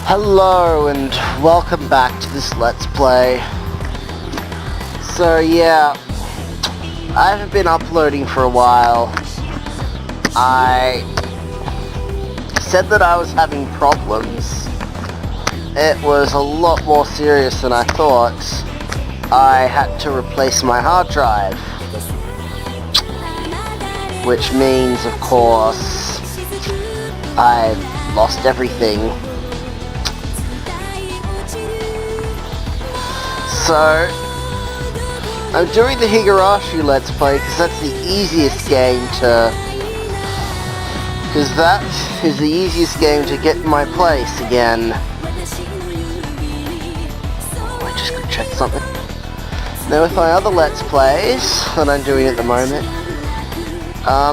Hello and welcome back to this Let's Play. So yeah, I haven't been uploading for a while. I said that I was having problems. It was a lot more serious than I thought. I had to replace my hard drive. Which means, of course, I've lost everything. So, I'm doing the Higurashi Let's Play because that's the easiest game to... Because that is the easiest game to get in my place again. Oh, I just gotta check something. Now with my other Let's Plays that I'm doing at the moment,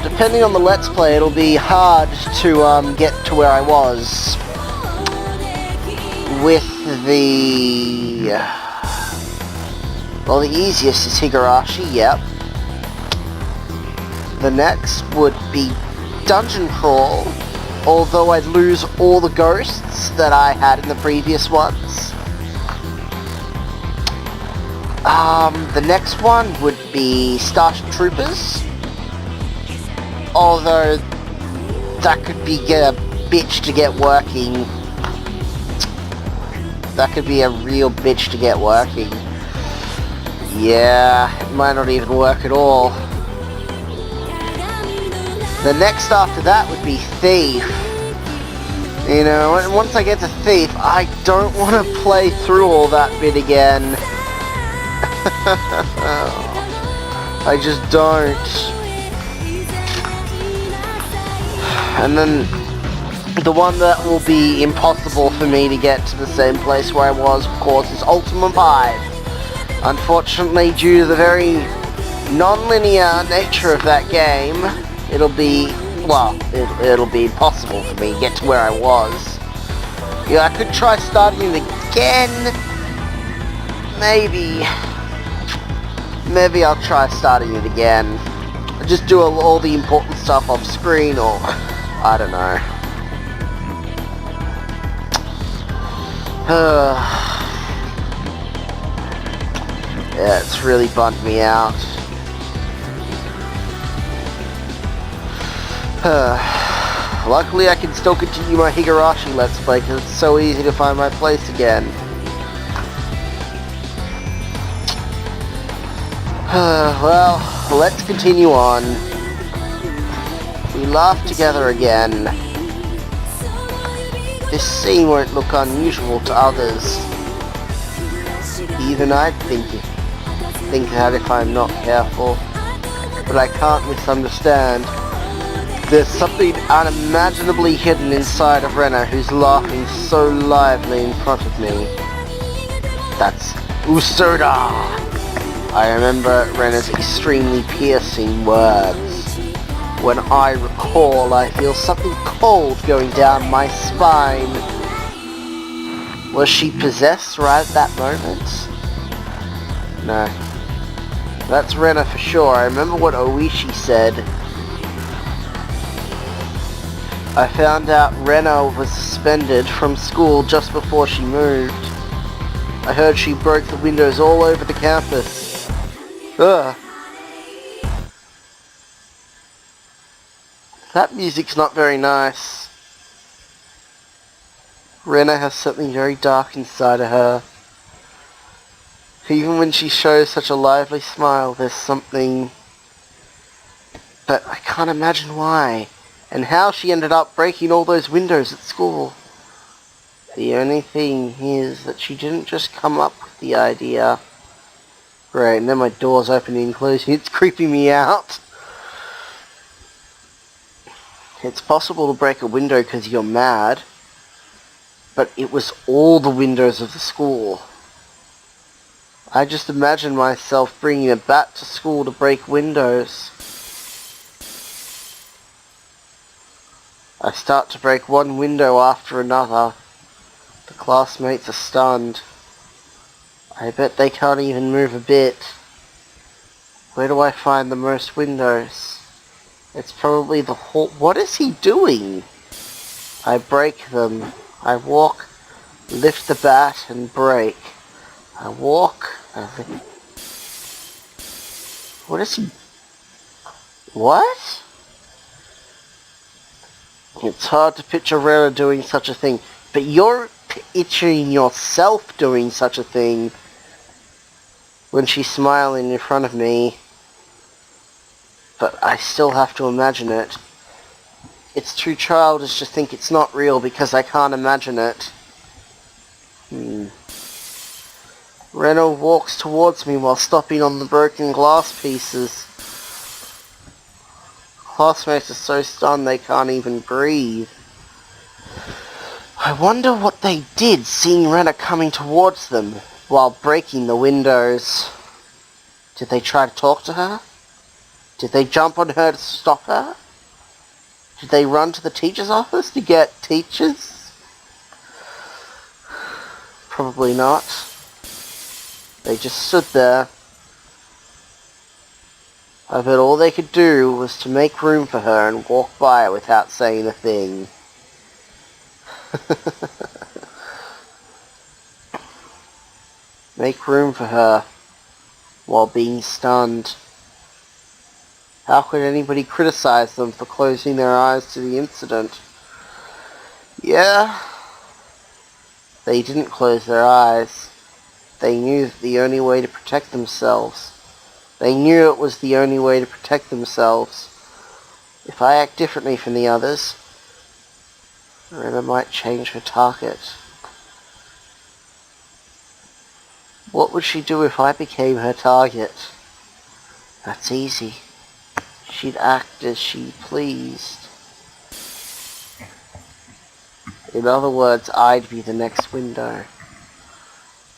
depending on the Let's Play, it'll be hard to get to where I was with the... Well, the easiest is Higurashi, yep. The next would be Dungeon Crawl, although I'd lose all the ghosts that I had in the previous ones. The next one would be Starship Troopers, although that could be a bitch to get working. That could be a real bitch to get working. Yeah, it might not even work at all. The next after that would be Thief. You know, and once I get to Thief, I don't want to play through all that bit again. I just don't. And then the one that will be impossible for me to get to the same place where I was, of course, is Ultima 5. Unfortunately, due to the very non-linear nature of that game, it'll be, well, it'll be impossible for me to get to where I was. Yeah, I could try starting it again. Maybe I'll try starting it again. I'll just do all the important stuff off screen, or I don't know. Yeah, it's really bummed me out. Luckily I can still continue my Higurashi Let's Play because it's so easy to find my place again. Well, let's continue on. We laugh together again. This scene won't look unusual to others. Even I'd think that if I'm not careful. But I can't misunderstand. There's something unimaginably hidden inside of Rena who's laughing so lively in front of me. That's Usoda! I remember Rena's extremely piercing words. When I recall, I feel something cold going down my spine. Was she possessed right at that moment? No. That's Rena for sure. I remember what Oishi said. I found out Rena was suspended from school just before she moved. I heard she broke the windows all over the campus. Ugh. That music's not very nice. Rena has something very dark inside of her. Even when she shows such a lively smile, there's something... But I can't imagine why. And how she ended up breaking all those windows at school. The only thing is that she didn't just come up with the idea. Great, and then my door's opening and closing. It's creeping me out. It's possible to break a window because you're mad. But it was all the windows of the school. I just imagine myself bringing a bat to school to break windows. I start to break one window after another. The classmates are stunned. I bet they can't even move a bit. Where do I find the most windows? It's probably the hall. What is he doing? I break them. I walk lift the bat and break. I walk. What is he? What? It's hard to picture Rera doing such a thing, but you're picturing yourself doing such a thing when she's smiling in front of me, but I still have to imagine it. It's too childish to think it's not real because I can't imagine it. Rena walks towards me while stopping on the broken glass pieces. Classmates are so stunned they can't even breathe. I wonder what they did seeing Rena coming towards them while breaking the windows. Did they try to talk to her? Did they jump on her to stop her? Did they run to the teacher's office to get teachers? Probably not. They just stood there. I bet all they could do was to make room for her and walk by without saying a thing. Make room for her while being stunned. How could anybody criticize them for closing their eyes to the incident? Yeah, they didn't close their eyes. They knew that the only way to protect themselves. They knew it was the only way to protect themselves. If I act differently from the others, Rena might change her target. What would she do if I became her target? That's easy. She'd act as she pleased. In other words, I'd be the next window.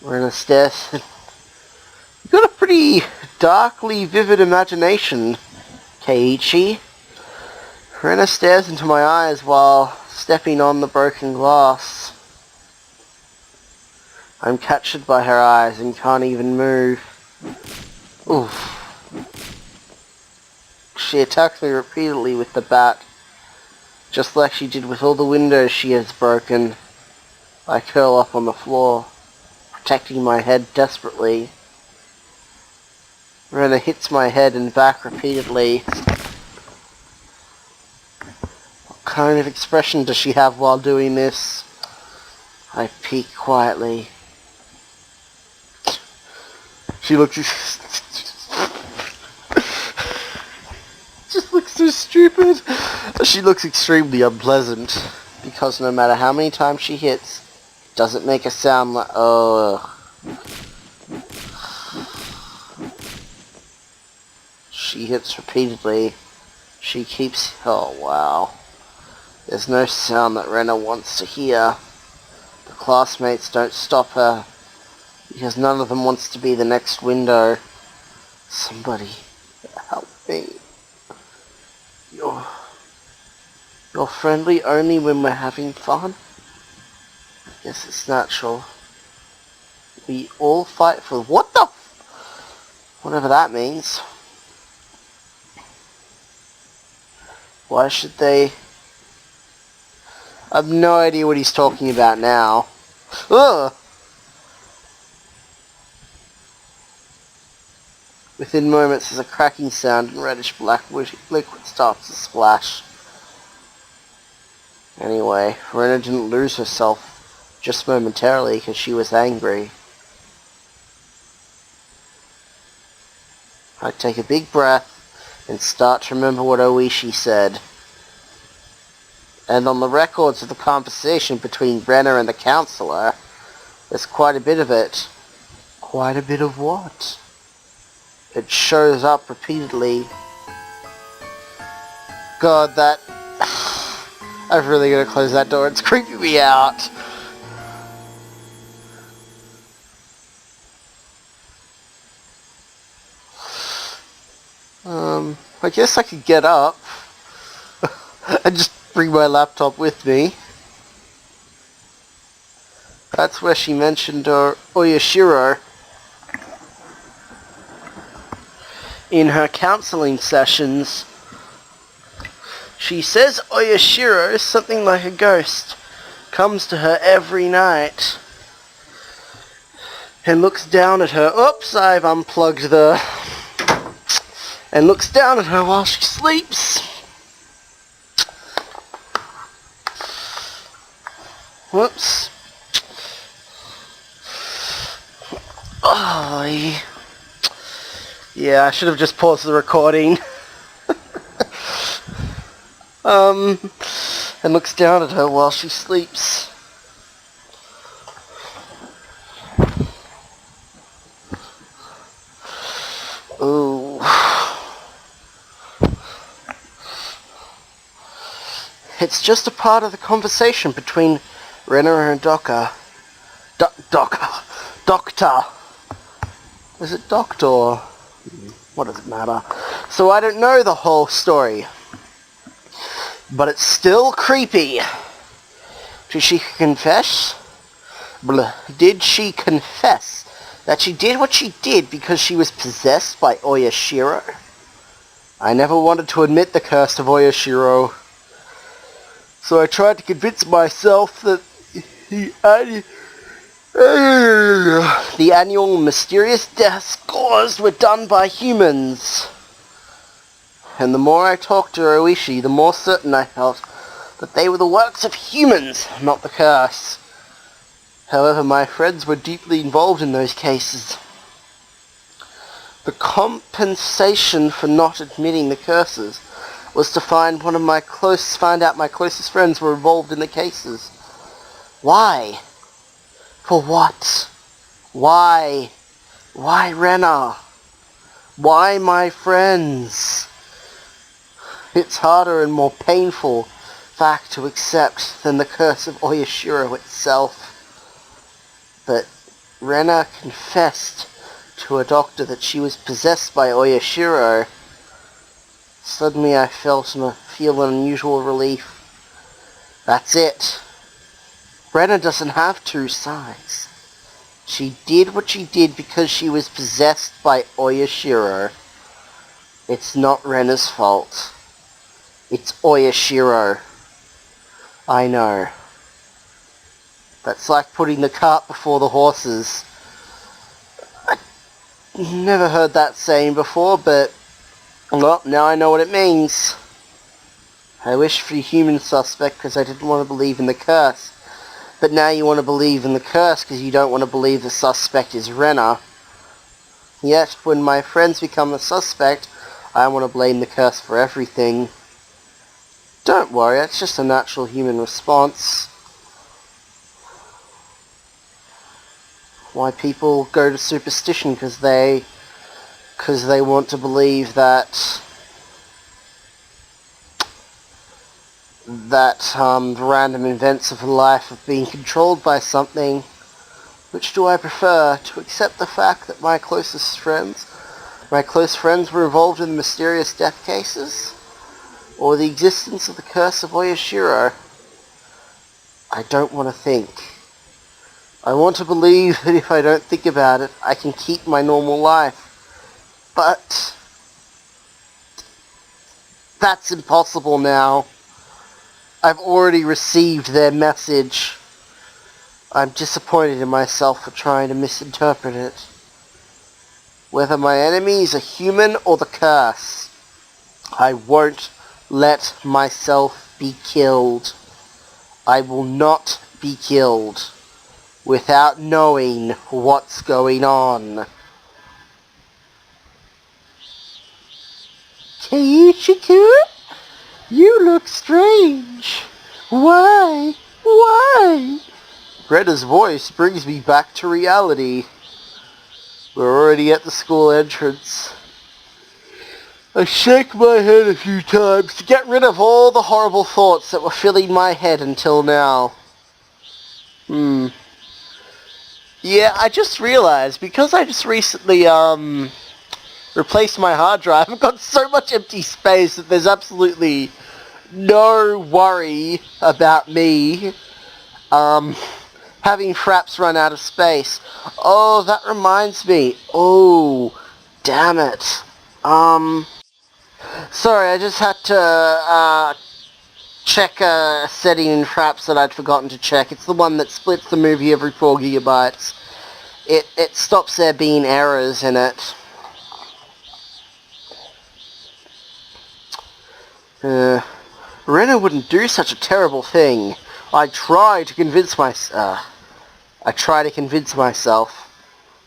Rena stares. You've got a pretty darkly vivid imagination, Keiichi. Rena stares into my eyes while stepping on the broken glass. I'm captured by her eyes and can't even move. Oof. She attacks me repeatedly with the bat, just like she did with all the windows she has broken. I curl up on the floor, protecting my head desperately. Rena hits my head and back repeatedly. What kind of expression does she have while doing this? I peek quietly. She looks... just looks so stupid. She looks extremely unpleasant, because no matter how many times she hits, it doesn't make a sound like... She hits repeatedly. She keeps... Oh, wow. There's no sound that Rena wants to hear. The classmates don't stop her, because none of them wants to be the next window. Somebody help me. You're friendly only when we're having fun? I guess it's natural. We all fight for... What the... Whatever that means. Why should they... I have no idea what he's talking about now. Ugh! Within moments there's a cracking sound and reddish black liquid starts to splash. Anyway, Rena didn't lose herself just momentarily because she was angry. I take a big breath and start to remember what Oishi said. And on the records of the conversation between Rena and the counselor, there's quite a bit of it. Quite a bit of what? It shows up repeatedly. God, that... I'm really gonna close that door. It's creeping me out. I guess I could get up and just bring my laptop with me. That's where she mentioned Oyashiro in her counseling sessions. She says Oyashiro is something like a ghost, comes to her every night and looks down at her. Oops, I've unplugged the... and looks down at her while she sleeps. Whoops. Oh, yeah, I should have just paused the recording. And looks down at her while she sleeps. Ooh. It's just a part of the conversation between Renner and Doctor. Is it Doctor? What does it matter? So I don't know the whole story. But it's still creepy. Did she confess? Did she confess that she did what she did because she was possessed by Oyashiro? I never wanted to admit the curse of Oyashiro. So I tried to convince myself that the annual mysterious deaths caused were done by humans. And the more I talked to Oishi, the more certain I felt that they were the works of humans, not the curse. However, my friends were deeply involved in those cases. The compensation for not admitting the curses was to find out my closest friends were involved in the cases. Why? For what? Why? Why Rena? Why my friends? It's harder and more painful fact to accept than the curse of Oyashiro itself. But Rena confessed to a doctor that she was possessed by Oyashiro. Suddenly I feel an unusual relief. That's it. Rena doesn't have two sides. She did what she did because she was possessed by Oyashiro. It's not Rena's fault. It's Oyashiro. I know. That's like putting the cart before the horses. I never heard that saying before, but well, now I know what it means. I wish for a human suspect because I didn't want to believe in the curse. But now you want to believe in the curse because you don't want to believe the suspect is Rena. Yet, when my friends become the suspect, I want to blame the curse for everything. Don't worry, it's just a natural human response. Why people go to superstition because they want to believe that the random events of life are being controlled by something. Which do I prefer? To accept the fact that my close friends were involved in the mysterious death cases? Or the existence of the curse of Oyashiro? I don't want to think. I want to believe that if I don't think about it, I can keep my normal life. But that's impossible now. I've already received their message. I'm disappointed in myself for trying to misinterpret it. Whether my enemy is a human or the curse, I won't let myself be killed. I will not be killed without knowing what's going on. Keiichi-kun? You look strange. Why? Why? Greta's voice brings me back to reality. We're already at the school entrance. I shake my head a few times to get rid of all the horrible thoughts that were filling my head until now. Yeah, I just realized, because I just recently, replaced my hard drive, I've got so much empty space that there's absolutely no worry about me, having fraps run out of space. Oh, that reminds me. Oh, damn it. Sorry, I just had to, check a setting in Fraps that I'd forgotten to check. It's the one that splits the movie every 4 gigabytes. It stops there being errors in it. Rena wouldn't do such a terrible thing. I try to convince myself.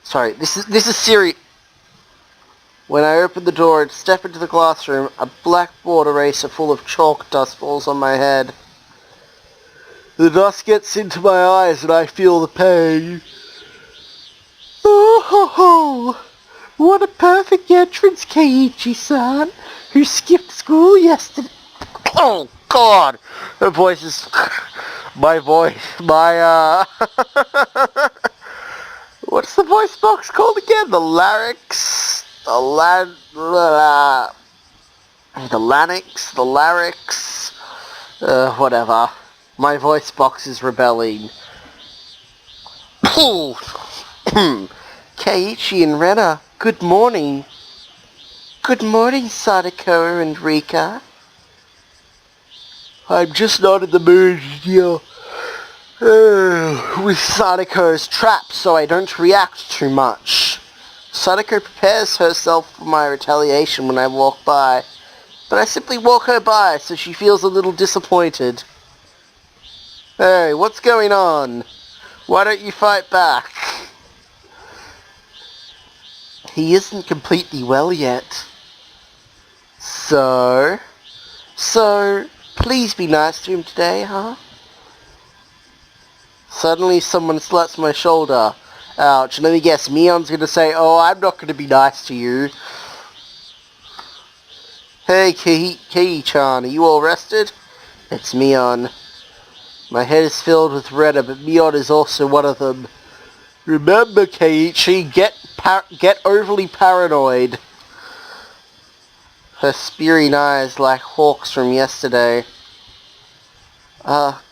Sorry, this is serious. When I open the door and step into the classroom, a blackboard eraser full of chalk dust falls on my head. The dust gets into my eyes and I feel the pain. Oh ho ho! What a perfect entrance, Keiichi-san, who skipped school yesterday. Oh God! Her voice is... My voice... What's the voice box called again? The larynx? The larynx? Whatever. My voice box is rebelling. Keiichi and Rena, good morning. Good morning, Sadako and Rika. I'm just not in the mood to deal with Sadako's trap, so I don't react too much. Sadako prepares herself for my retaliation when I walk by, but I simply walk her by so she feels a little disappointed. Hey, what's going on? Why don't you fight back? He isn't completely well yet. So, please be nice to him today, huh? Suddenly someone slaps my shoulder. Ouch, let me guess, Mion's gonna say, oh, I'm not gonna be nice to you. Hey, Kei-chan, are you all rested? It's Mion. My head is filled with Rena, but Mion is also one of them. Remember, Keiichi, get overly paranoid. Her spearing eyes like hawks from yesterday.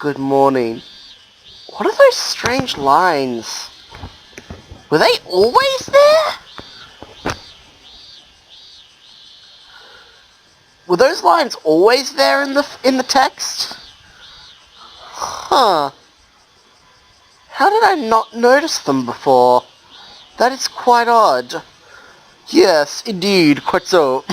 Good morning. What are those strange lines? Were they always there? Were those lines always there in the text? Huh. How did I not notice them before? That is quite odd. Yes, indeed, quite so.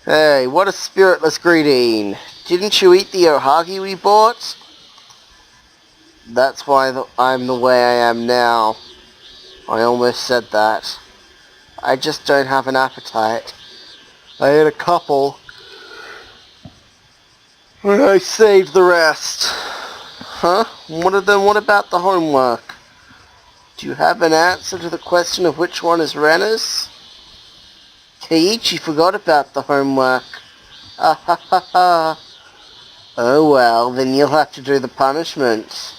Hey, what a spiritless greeting. Didn't you eat the ohagi we bought? That's why I'm the way I am now. I almost said that. I just don't have an appetite. I ate a couple, and I saved the rest. Huh? What about the homework? Do you have an answer to the question of which one is Rena's? Keiichi forgot about the homework. Ah ha ha ha. Oh well, then you'll have to do the punishment.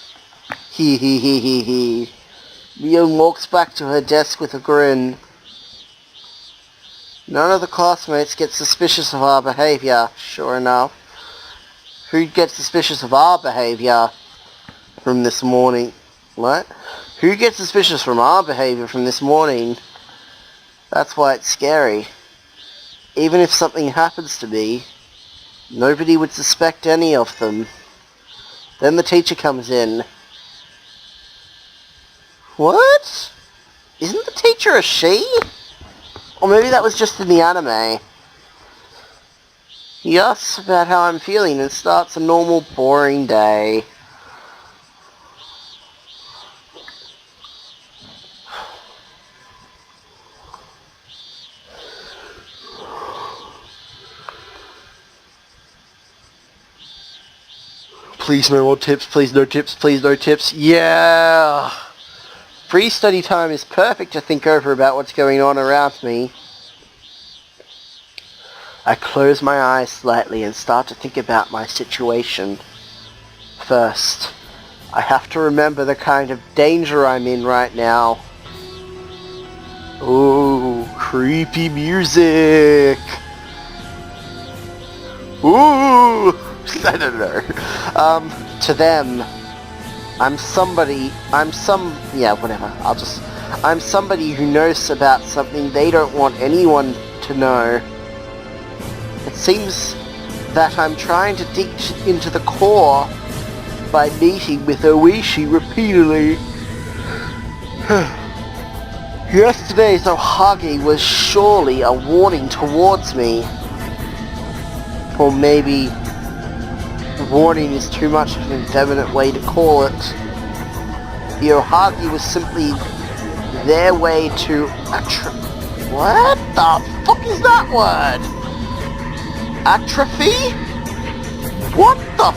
Hee hee hee hee hee. Mion walks back to her desk with a grin. None of the classmates get suspicious of our behavior, sure enough. Who'd get suspicious of our behavior from this morning? What? Who gets suspicious from our behavior from this morning? That's why it's scary. Even if something happens to me, nobody would suspect any of them. Then the teacher comes in. What? Isn't the teacher a she? Or maybe that was just in the anime. He asks about how I'm feeling and starts a normal, boring day. Please no more tips, please no tips, please no tips. Yeah! Free study time is perfect to think over about what's going on around me. I close my eyes slightly and start to think about my situation. First, I have to remember the kind of danger I'm in right now. Ooh, creepy music! Ooh! I don't know. To them, I'm somebody who knows about something they don't want anyone to know. It seems that I'm trying to dig into the core by meeting with Oishi repeatedly. Yesterday's Ohagi was surely a warning towards me. Or maybe warning is too much of an indefinite way to call it. The Ohagi was simply their way to what the fuck is that word? Atrophy? What the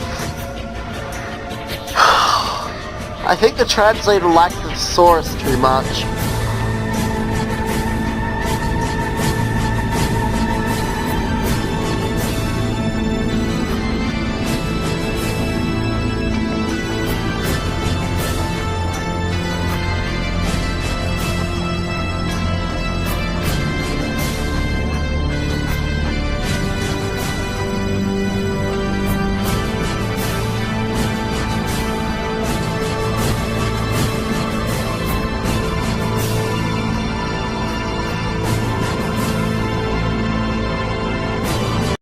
I think the translator liked the thesaurus too much.